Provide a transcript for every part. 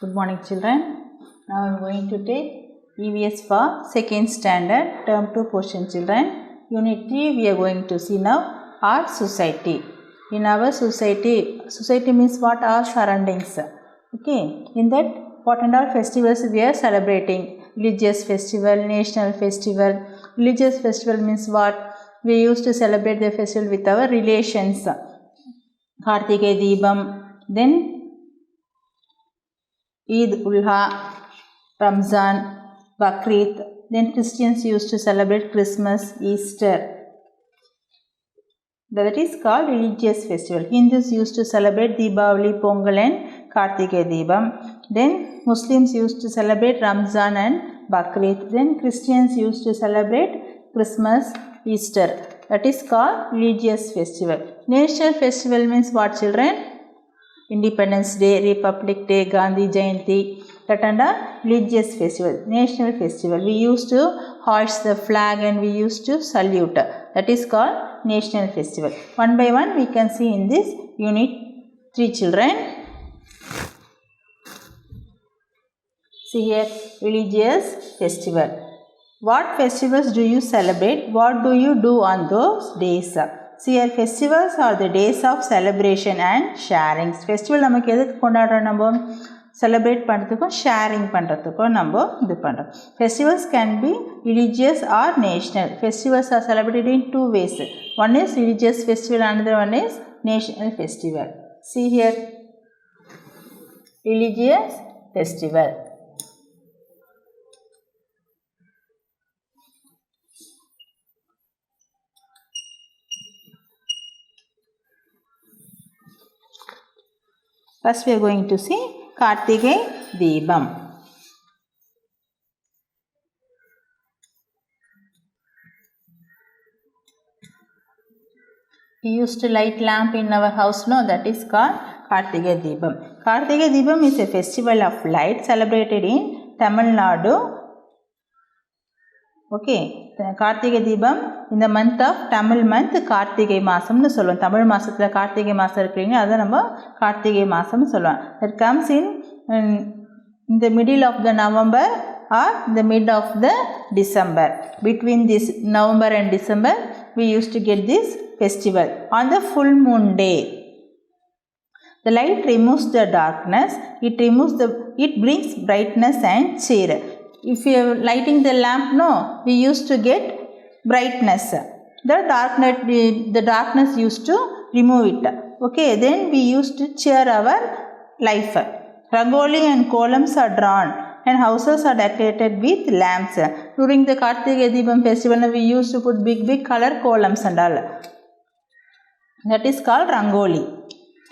Good morning, children. Now I am going to take EVS for second standard term 2 portion, children. Unit 3 we are going to see now our society. In our society means what? Our surroundings. Okay. In that, what and all festivals we are celebrating? Religious festival, national festival. Religious festival means what? We used to celebrate the festival with our relations. Kartike Deepam. Then Eid Ulha, Ramzan, Bakrid. Then Christians used to celebrate Christmas, Easter. That is called religious festival. Hindus used to celebrate Deepavali, Pongal and Kartike Deepam. Then Muslims used to celebrate Ramzan and Bakrid. Then Christians used to celebrate Christmas, Easter. That is called religious festival. National festival means what, children? Independence Day, Republic Day, Gandhi Jayanti, that and a religious festival, national festival. We used to hoist the flag and we used to salute. That is called national festival. One by one we can see in this unit 3, children. See here, religious festival. What festivals do you celebrate? What do you do on those days? See here, festivals are the days of celebration and sharing. Festival நமக்கு எதுக்கு கொண்டாடுறோம்? நம்ம celebrate பண்ணுறதுக்கும் sharing பண்ணுறதுக்கும் நம்ம இது பண்ணுறோம். Festivals can be religious or national. Festivals are celebrated in two ways. One is religious festival, another one is national festival. See here, religious festival. First we are going to see Kartike Deepam. We used to light lamp in our house, no? That is called Kartike Deepam. Kartike Deepam is a festival of light celebrated in Tamil Nadu. Okay. Karthigai Deepam இந்த month of Tamil month Karthigai மாதம்னு சொல்லுவோம். தமிழ் மாதத்தில் கார்த்திகை மாதம் இருக்கிறீங்க, அதை நம்ம கார்த்திகை மாதம்னு சொல்லுவோம். That comes in the middle of the November or the mid of the December. Between this November and December we used to get this festival on the full moon day. The light removes the darkness, it brings brightness and cheer. If you are lighting the lamp, no, we used to get brightness. The darkness used to remove it. Okay, then we used to cheer our life. Rangoli and columns are drawn and houses are decorated with lamps. During the Kartike Deepam festival, we used to put big color columns and all. That is called Rangoli.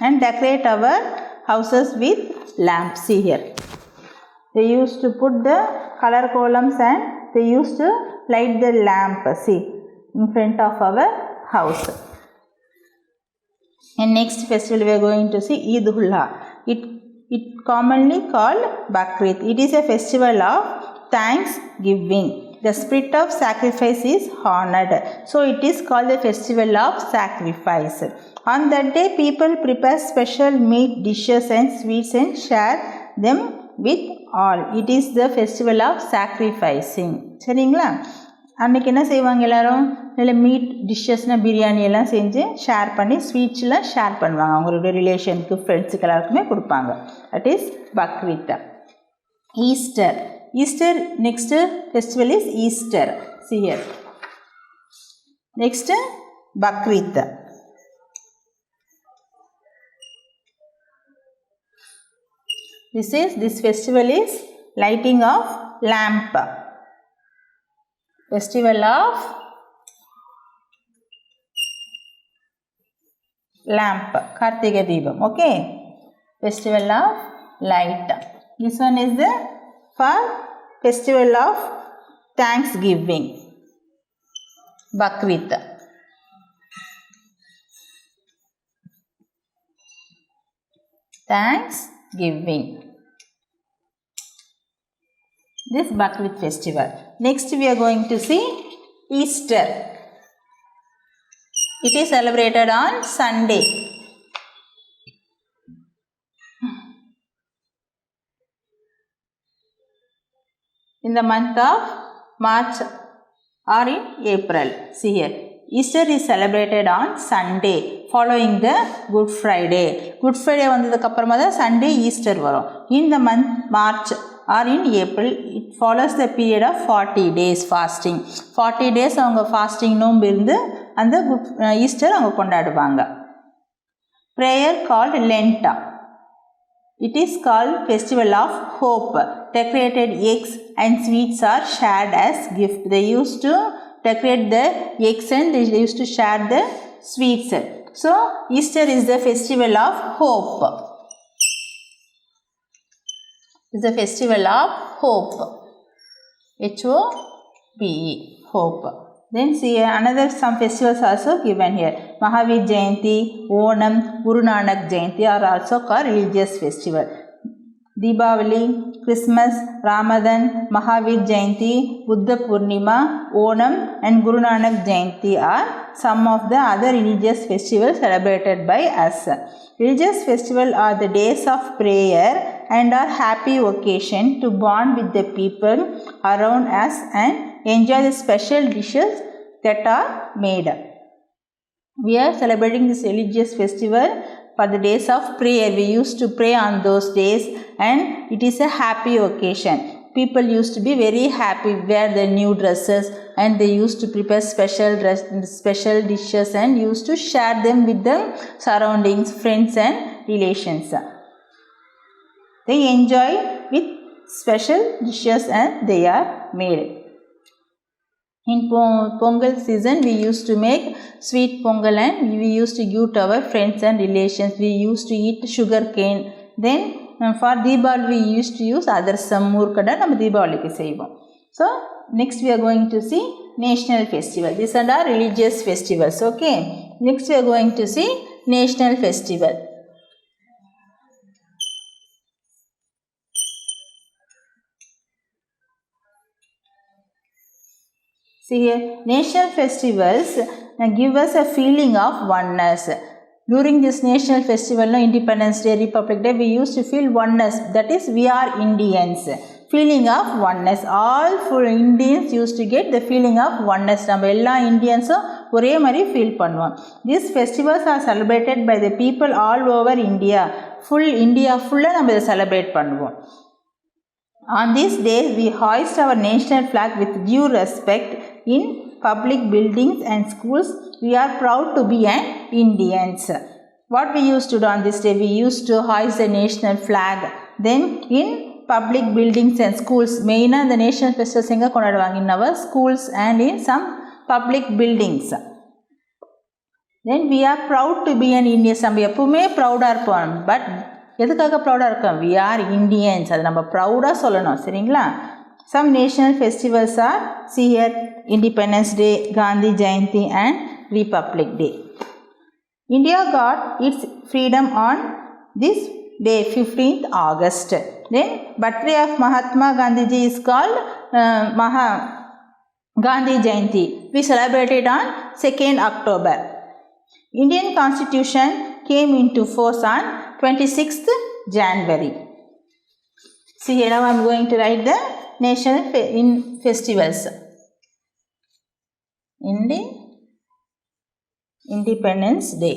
And decorate our houses with lamps. See here. They used to put the color columns and they used to light the lamp, see, in front of our house. And next festival we are going to see Eid Ulha. It commonly called Bakrid. It is a festival of thanksgiving. The spirit of sacrifice is honored. So it is called the festival of sacrifice. On that day people prepare special meat dishes and sweets and share them with all. It is the festival of sacrificing. சரிங்களா? அன்றைக்கி என்ன செய்வாங்க எல்லாரும்? நல்ல meet டிஷ்ஷஸ்னால் biryani எல்லாம் செஞ்சு share பண்ணி ஸ்வீட்ஸில் share பண்ணுவாங்க. அவங்களுடைய ரிலேஷனுக்கு ஃப்ரெண்ட்ஸுக்கு எல்லாருக்குமே கொடுப்பாங்க. That is Bakrid. Easter. Next festival is Easter. See here. Next Bakrid. This festival is lighting of lamp. Festival of lamp. Kartike Deepam. Okay. Festival of light. This one is the festival of thanksgiving. Bakrid. Thanksgiving. This Bakrid festival. Next we are going to see Easter. It is celebrated on Sunday. in the month of March or in April. See here. Easter is celebrated on Sunday following the Good Friday. Good Friday வந்ததுக்கு அப்புறமா தான் Sunday Easter வரும். In the month March or in April, it follows the period of 40 days fasting. 40 days அவங்க fasting நோன்பு இருந்து அந்த Easter அவங்க கொண்டாடுவாங்க. Prayer called Lent. It is called Festival of Hope. Decorated eggs and sweets are shared as gift. They used to decorate the eggs and they used to share the sweets. So, Easter is the festival of hope. It's the festival of hope. H-O-P-E. Hope. Then see another some festivals also given here. Mahavir Jayanti, Onam, Guru Nanak Jayanti are also called religious festival. Deepavali, Christmas, Ramadan, Mahavir Jayanti, Buddha Purnima, Onam and Guru Nanak Jayanti are some of the other religious festivals celebrated by us. Religious festivals are the days of prayer and are happy occasion to bond with the people around us and enjoy the special dishes that are made. We are celebrating this religious festival for the days of prayer. We used to pray on those days and it is a happy occasion. People used to be very happy, wear their new dresses and they used to prepare special dishes and used to share them with the surroundings, friends and relations. They enjoy with special dishes and they are made. In Pongal season, we used to make sweet Pongal and we used to give to our friends and relations. We used to eat sugar cane. Then for Deepavali, we used to use other some murkada நம்ம தீபாவளிக்கு செய்வோம். So, next we are going to see national festival. These are our religious festivals. Okay. Next we are going to see national festival. See here, national festivals give us a feeling of oneness. During this national festival, Independence Day, Republic Day, we used to feel oneness. That is, we are Indians. Feeling of oneness. All full Indians used to get the feeling of oneness. நம்ம எல்லா இந்தியன்ஸும் ஒரே மாதிரி feel பண்ணுவோம். These festivals are celebrated by the people all over India. Full India ஃபுல்லாக நம்ம இதை celebrate பண்ணுவோம். On these days, we hoist our national flag with due respect in public buildings and schools. We are proud to be an Indians. What we used to do on this day? We used to hoist the national flag. Then in public buildings and schools, main the national festivals enga konaduvanga in our schools and in some public buildings. Then we are proud to be an Indian. நம்ம எப்பவுமே ப்ரௌடாக இருப்போம். But எதுக்காக ப்ரௌடாக இருக்கோம்? We are Indians. அது நம்ம ப்ரௌடாக சொல்லணும். சரிங்களா? Some national festivals are, see here, Independence Day, Gandhi Jayanti and Republic Day. India got its freedom on this day, 15th August. Then birthday of Mahatma Gandhi ji is called Gandhi Jayanti. We celebrate it on 2nd October. Indian Constitution came into force on 26th January. See here, now I am going to write the national festivals. Independence Day.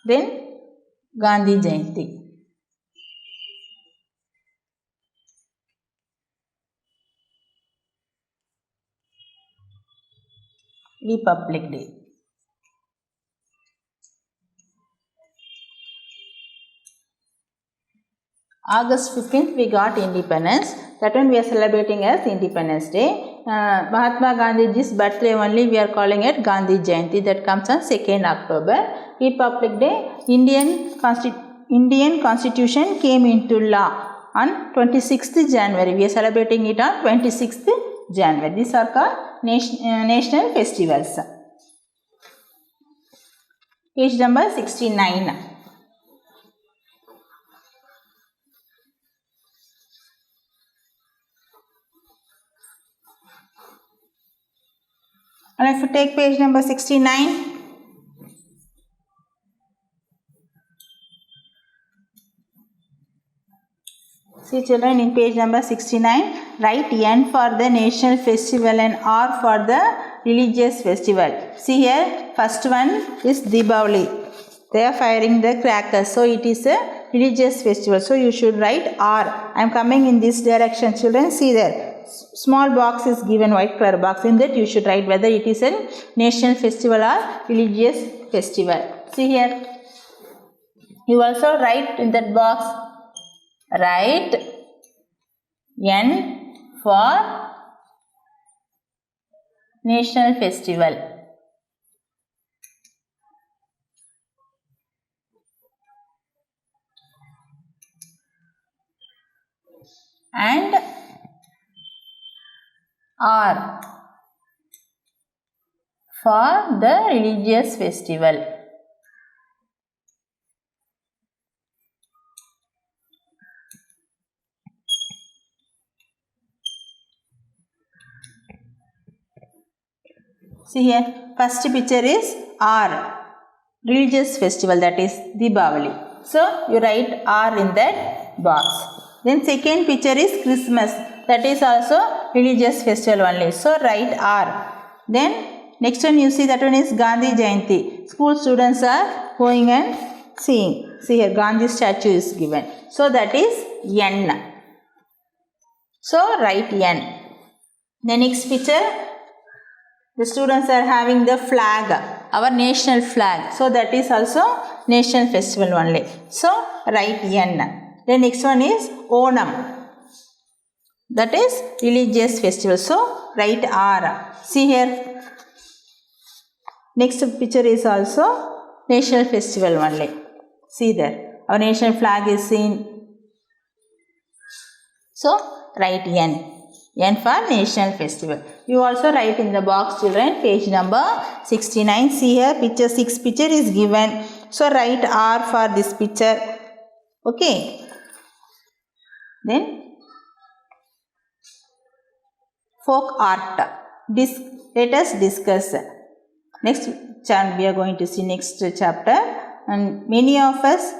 Then Gandhi Jayanti. Republic Day. August 15th we got independence. That one we are celebrating as Independence Day. Mahatma Gandhi's birthday only we are calling it Gandhi Jayanti. That comes on 2nd October. Republic Day, Indian Constitution came into law on 26th January. We are celebrating it on 26th January. These are called national festivals. Page number 69. And if you take page number 69, See children, in page number 69, write N for the national festival and R for the religious festival. See here, first one is Deepavali. They are firing the crackers. So it is a religious festival. So you should write R. I am coming in this direction, children. See there. Small box is given, white color box. In that you should write whether it is a national festival or religious festival. See here. You also write in that box. Write N for national festival. And R for the religious festival. See here, first picture is R, religious festival, that is Deepavali. So you write R in that box. Then second picture is Christmas, that is also religious festival only. So write R. Then next one you see, that one is Gandhi Jayanti. School students are going and seeing. See here, Gandhi statue is given. So that is N. So write N. The next picture, the students are having the flag, our national flag. So that is also national festival only. So write N. The next one is Onam. That is religious festival. So write R. See here. Next picture is also national festival only. See there. Our national flag is seen. So write N. N for national festival. You also write in the box, children, page number 69. See here, picture 6 picture is given. So write R for this picture. Okay. Then folk art. Let us discuss. Next we are going to see next chapter. And many of us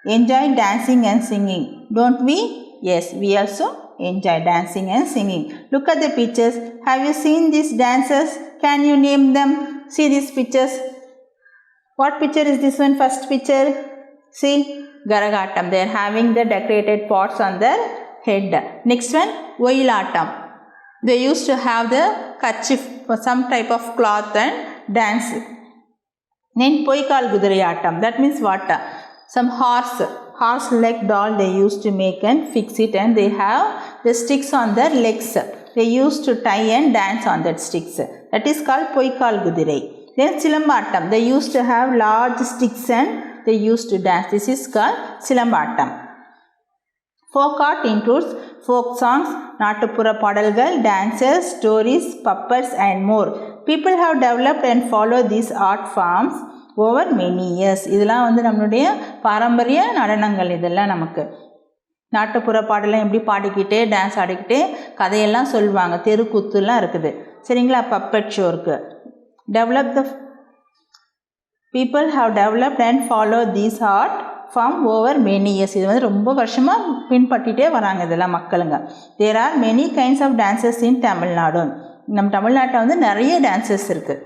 enjoy dancing and singing. Don't we? Yes, we also enjoy dancing and singing. Look at the pictures. Have you seen these dancers? Can you name them? See these pictures. What picture is this one? First picture. See, Garagatam. They are having the decorated pots on their head. Next one, Oyilatam. They used to have the kerchief or some type of cloth and dance. Then Poikal Gudariyatam. That means what? Some horse leg doll they used to make and fix it, and they have the sticks on their legs. They used to tie and dance on that sticks. That is called Poikal Gudirai. Then Silambatam. They used to have large sticks and they used to dance. This is called Silambatam. Folk art includes folk songs, Natupura Padalgal, dances, stories, puppets and more. People have developed and followed these art forms over many years. இதெல்லாம் வந்து நம்மளுடைய பாரம்பரிய நடனங்கள். இதெல்லாம் நமக்கு நாட்டுப்புற பாடலாம் எப்படி பாடிக்கிட்டே டான்ஸ் ஆடிக்கிட்டே கதையெல்லாம் சொல்லுவாங்க. தெருக்கூத்துலாம் இருக்குது. சரிங்களா? பப்பட் ஷோ இருக்குது. Develop the people have developed and followed these art form over many years. இது வந்து ரொம்ப வருஷமாக பின்பற்றிட்டே வராங்க இதெல்லாம் மக்களுங்க. There are many kinds of dances in Tamil Nadu. நம்ம தமிழ்நாட்டில் வந்து நிறைய டான்சஸ் இருக்குது.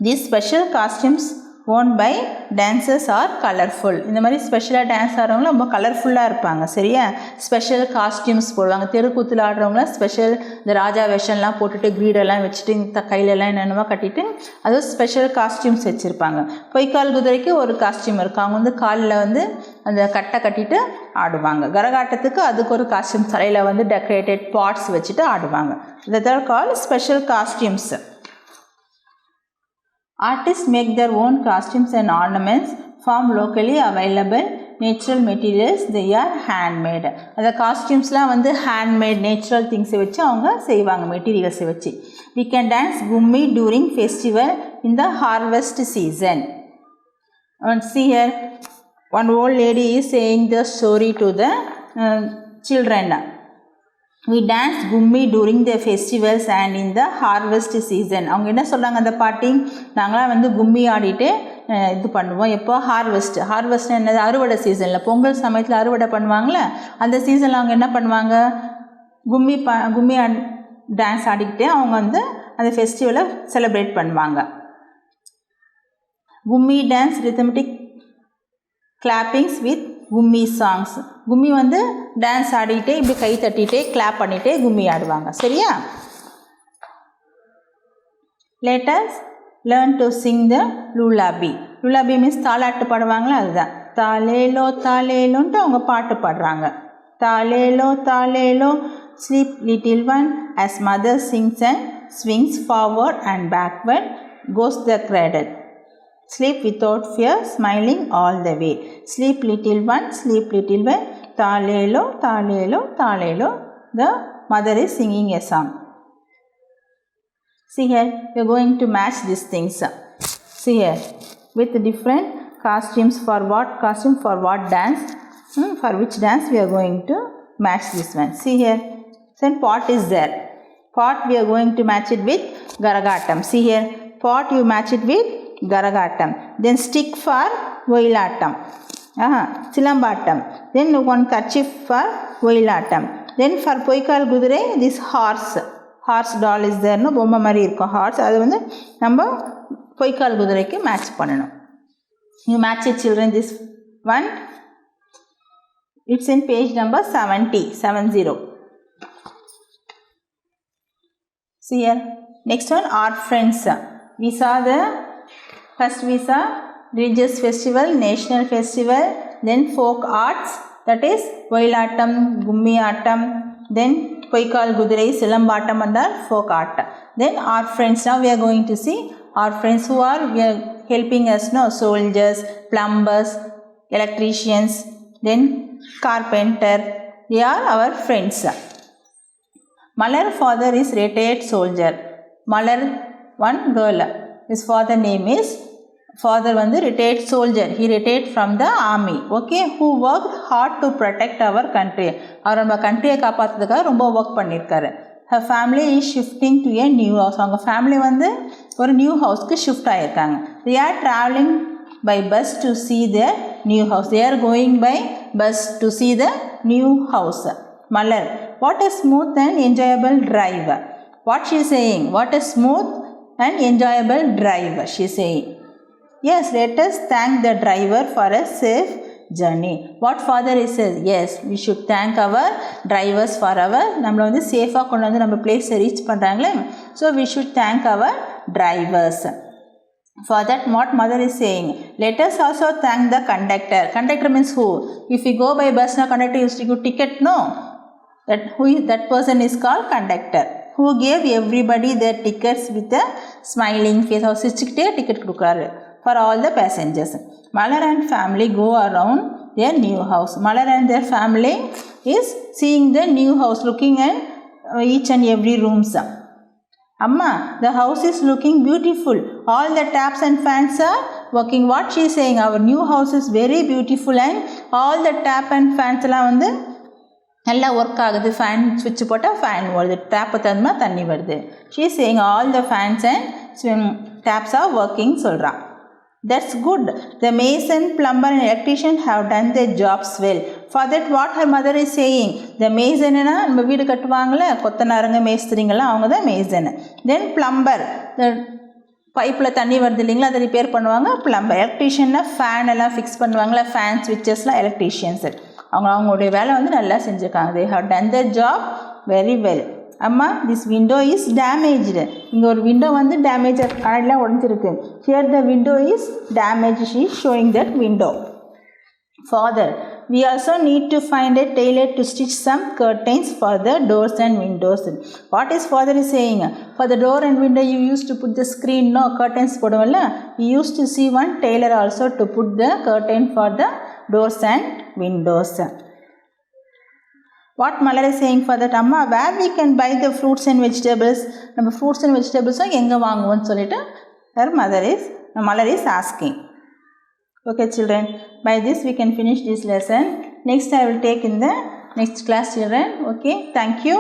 These special costumes worn by dancers are colorful. இந்த மாதிரி ஸ்பெஷலாக டான்ஸ் ஆடுறவங்க ரொம்ப கலர்ஃபுல்லாக இருப்பாங்க. சரியா? ஸ்பெஷல் காஸ்டியூம்ஸ் போடுவாங்க. தெருக்கூத்தில் ஆடுறவங்களாம் ஸ்பெஷல் இந்த ராஜா வேஷம்லாம் போட்டுட்டு கிரீடெல்லாம் வச்சுட்டு இந்த கையிலெல்லாம் என்னென்னமோ கட்டிட்டு அதுவும் ஸ்பெஷல் காஸ்டியூம்ஸ் வச்சுருப்பாங்க. பொய்க்கால் குதிரைக்கு ஒரு காஸ்டியூம் இருக்கும். அவங்க வந்து காலில் வந்து அந்த கட்டை கட்டிட்டு ஆடுவாங்க. கரகாட்டத்துக்கு அதுக்கு ஒரு காஸ்டியூம், தலையில் வந்து டெக்கரேட்டட் பாட்ஸ் வச்சுட்டு ஆடுவாங்க. That are called special costumes. Artists make their own costumes and ornaments from locally available natural materials. They are handmade. அந்த காஸ்டியூம்ஸ்லாம் வந்து handmade natural திங்ஸை வச்சு அவங்க செய்வாங்க, மெட்டீரியல்ஸை வச்சு. We can dance gummi during festival in the harvest season. And see here, one old lady is saying the story to the children. We dance gummi during the festivals and in the harvest season. அவங்க என்ன சொல்கிறாங்க அந்த பாட்டி? நாங்களாம் வந்து கும்மி ஆடிட்டு இது பண்ணுவோம். எப்போ ஹார்வெஸ்ட் என்னது, அறுவடை சீசனில், பொங்கல் சமயத்தில் அறுவடை பண்ணுவாங்களே அந்த சீசனில் அவங்க என்ன பண்ணுவாங்க, கும்மி டான்ஸ் ஆடிக்கிட்டே அவங்க வந்து அந்த ஃபெஸ்டிவலை செலிப்ரேட் பண்ணுவாங்க. கும்மி டான்ஸ் ரிதமெட்டிக் கிளாப்பிங்ஸ் வித் கும்மி சாங்ஸ். கும்மி வந்து டான்ஸ் ஆடிக்கிட்டே இப்படி கை தட்டிகிட்டே கிளாப் பண்ணிகிட்டே கும்மி ஆடுவாங்க. சரியா? Let us learn to sing the lullaby. Lullaby means தாலாட்டு பாடுவாங்களா, அதுதான். தாலேலோ தாலேலோன்ட்டு அவங்க பாட்டு பாடுறாங்க. தாலேலோ தாலேலோ sleep little one as mother sings and swings forward and backward goes the cradle. Sleep without fear, smiling all the way. Sleep little one, தாலேலோ தாலேலோ தாலேலோ. The mother is singing a song. See here, we are going to match these things. See here, with different costumes for what costume, for what dance, for which dance we are going to match this one. See here, then pot is there. Pot we are going to match it with Garagatam. See here, pot you match it with Garagatam. Then stick for Oilatam. Silambatam. Then one kerchief for Oilatam. Then for Poikal Gudure, this horse doll is there. No, பொம்மை மாதிரி இருக்கும் hours. அது வந்து நம்ம பொய்க்கால் குதிரைக்கு match பண்ணணும். You match it children, this one. It's in page number 70. See here. Next one, art friends. We saw religious festival, national festival, then folk arts, that is Oilatam, Gummi Attam, then Poikal Gudurai, Silambatam and our folk art. Then our friends, now we are going to see our friends who are helping us, soldiers, plumbers, electricians, then carpenter, they are our friends. Malar father is retired soldier. Malar, one girl, his father name is, father வந்து retired soldier. He retired from the army. Okay, who worked hard to protect our country. அவர் நம்ம கண்ட்ரியை காப்பாற்றுறதுக்காக ரொம்ப work பண்ணியிருக்காரு. Her family is shifting to a new house. அவங்க family வந்து ஒரு new ஹவுஸ்க்கு shift ஆகியிருக்காங்க. They are traveling by bus to see the new house. They are going by bus to see the new house. Malar, what a smooth and enjoyable drive. What she is saying? What a smooth and enjoyable drive she is saying. Yes, let us thank the driver for a safe journey. What father is says? Yes, we should thank our drivers for our நம்மளை வந்து சேஃபாக கொண்டு வந்து நம்ம பிளேஸை reach பண்ணுறாங்களே. So we should thank our drivers. For that, what mother is saying? Let us also thank the conductor. Conductor means who? If we go by bus, now conductor used to give ticket, no? That person is called conductor. Who gave everybody their tickets with a smiling face. அவர் சிரிச்சுக்கிட்டே ticket கொடுக்குறாரு for all the passengers. Malar and family go around their new house. Malar and their family is seeing the new house, looking at each and every rooms. Amma, the house is looking beautiful. All the taps and fans are working. What she is saying? Our new house is very beautiful and all the tap and fans எல்லாம் வந்து நல்லா work ஆகுது. Fan ஸ்விட்ச் போட்டால் fan வருது, டேப்பை தந்தா தண்ணி வருது. She is saying all the fans and taps are working சொல்கிறான். That's good. The mason, plumber and electrician have done their jobs well. For that, what her mother is saying? The mason na நம்ம வீடு கட்டுவாங்களே, கொத்தனாருங்க மேஸ்திரிங்கெல்லாம் அவங்க தான் Mason. Then plumber, the பைப்பில் தண்ணி வருது இல்லைங்களா, அதை ரிப்பேர் பண்ணுவாங்க பிளம்பர். எலக்ட்ரிஷியன்னா ஃபேன் எல்லாம் ஃபிக்ஸ் பண்ணுவாங்களா, ஃபேன் ஸ்விட்சஸ்லாம் எலக்ட்ரிஷியன்ஸ். அவங்களுடைய வேலை வந்து நல்லா செஞ்சுருக்காங்க. They have done their job very well. அம்மா, திஸ் விண்டோ இஸ் டேமேஜ்டு. இங்கே ஒரு விண்டோ வந்து டேமேஜ் கனெல்லாம் உடஞ்சிருக்கு. Here the window is damage. She is showing that window. Father, we also need to find a tailor to stitch some curtains for the doors and windows. What is father is saying? For the door and window you used to put the screen, no, curtains போடுவல்ல. We used to see one tailor also to put the curtain for the doors and windows. What Malar is saying for that? Amma, where we can buy the fruits and vegetables? நம்ம fruits and vegetables எங்கே வாங்குவோம்னு சொல்லிட்டு her Malar is asking. Okay children, by this we can finish this lesson. Next I will take in the next class children. Okay, thank you.